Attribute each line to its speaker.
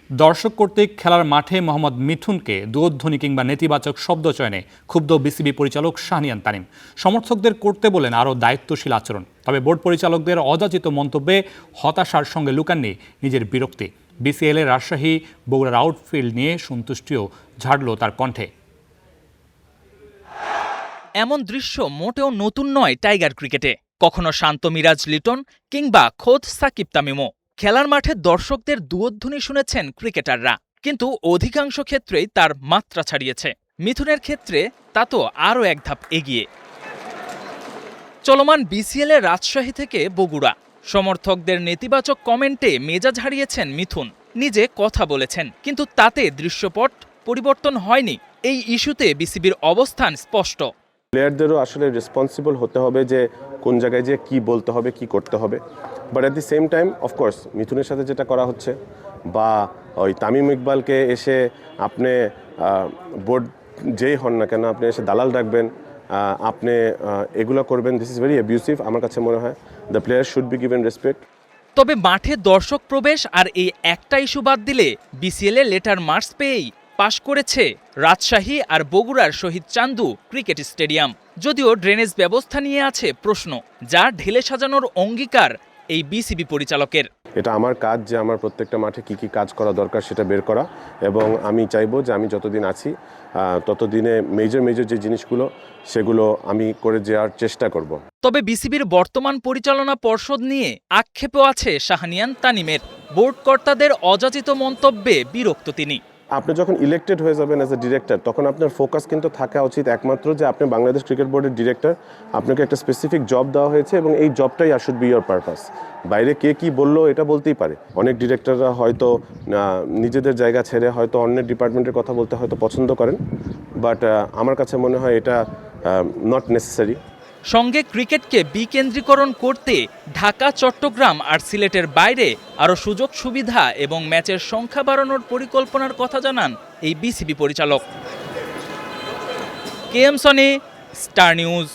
Speaker 1: দর্শক কর্তৃক খেলার মাঠে মোহাম্মদ মিঠুনকে দুয়োধ্বনি কিংবা নেতিবাচক শব্দ চয়নে ক্ষুব্ধ বিসিবি পরিচালক শাহনিয়ান তানিম। সমর্থকদের করতে বলেন আরও দায়িত্বশীল আচরণ। তবে বোর্ড পরিচালকদের অযাচিত মন্তব্যে হতাশার সঙ্গে লুকাননি নিজের বিরক্তি। বিসিএল এর রাজশাহী বগুড়ার আউটফিল্ড নিয়ে সন্তুষ্টিও ঝাড়ল তার কণ্ঠে।
Speaker 2: এমন দৃশ্য মোটেও নতুন নয় টাইগার ক্রিকেটে। কখনো শান্ত মিরাজ লিটন কিংবা খোদ সাকিব তামিমও খেলার মাঠে দর্শকদের দুয়োধ্বনি শুনেছেন ক্রিকেটাররা, কিন্তু অধিকাংশ ক্ষেত্রেই তার মাত্রা ছাড়িয়েছে। মিথুনের ক্ষেত্রে তা তো আরও এক ধাপ এগিয়ে। চলমান বিসিএল এর রাজশাহী থেকে বগুড়া সমর্থকদের নেতিবাচক কমেন্টে মেজাজ হারিয়েছেন মিথুন। নিজে কথা বলেছেন, কিন্তু তাতে দৃশ্যপট পরিবর্তন হয়নি। এই ইস্যুতে বিসিবির অবস্থান স্পষ্ট।
Speaker 3: প্লেয়ারদেরও আসলে রেসপন্সিবল হতে হবে যে কোন জায়গায় যে কি বলতে হবে, কি করতে হবে। But at the same time of course মিথুনের সাথে যেটা করা হচ্ছে, বা ওই তামিম ইকবালকে এসে আপনি বোর্ড যেই হন না কেন আপনি এসে দালাল রাখবেন, আপনি এগুলো করবেন, দিস ইজ ভেরি অ্যাবিউসিভ। আমার কাছে মনে হয় the player should be given respect.
Speaker 2: তবে মাঠে দর্শক প্রবেশ আর এই একটা ইস্যু বাদ দিলে বিসিএল এ লেটার মার্কস পেয়েই পাশ করেছে রাজশাহী আর বগুড়ার শহীদ চান্দু ক্রিকেট স্টেডিয়াম। যদিও ড্রেনেজ ব্যবস্থা নিয়ে আছে প্রশ্ন, যা ঢেলে সাজানোর অঙ্গীকার এই বিসিবি পরিচালকের।
Speaker 3: এটা আমার কাজ যে আমার প্রত্যেকটা মাঠে কি কি কাজ করা দরকার সেটা বের করা, এবং আমি চাইবো যে আমি যতদিন আছি ততদিনে মেজর যে জিনিসগুলো সেগুলো আমি করে যাওয়ার চেষ্টা করব।
Speaker 2: তবে বিসিবির বর্তমান পরিচালনা পর্ষদ নিয়ে আক্ষেপও আছে শাহনিয়ান তানিমের। বোর্ড কর্তাদের অযাচিত মন্তব্যে বিরক্ত তিনি।
Speaker 3: আপনি যখন ইলেক্টেড হয়ে যাবেন অ্যাজ এ ডিরেক্টর, তখন আপনার ফোকাস কিন্তু থাকা উচিত একমাত্র যে আপনি বাংলাদেশ ক্রিকেট বোর্ডের ডিরেক্টর, আপনাকে একটা স্পেসিফিক জব দেওয়া হয়েছে এবং এই জবটাই শুড বি ইয়োর পারপাস। বাইরে কে কি বললো এটা বলতেই পারে। অনেক ডিরেক্টররা হয়তো নিজেদের জায়গা ছেড়ে হয়তো অন্যের ডিপার্টমেন্টের কথা বলতে হয়তো পছন্দ করেন, বাট আমার কাছে মনে হয় এটা নট নেসেসারি।
Speaker 2: সঙ্গে ক্রিকেটকে বিকেন্দ্রীকরণ করতে ঢাকা, চট্টগ্রাম আর সিলেটের বাইরে আরও সুযোগ সুবিধা এবং ম্যাচের সংখ্যা বাড়ানোর পরিকল্পনার কথা জানান এই বিসিবি পরিচালক। KM Sony, star news.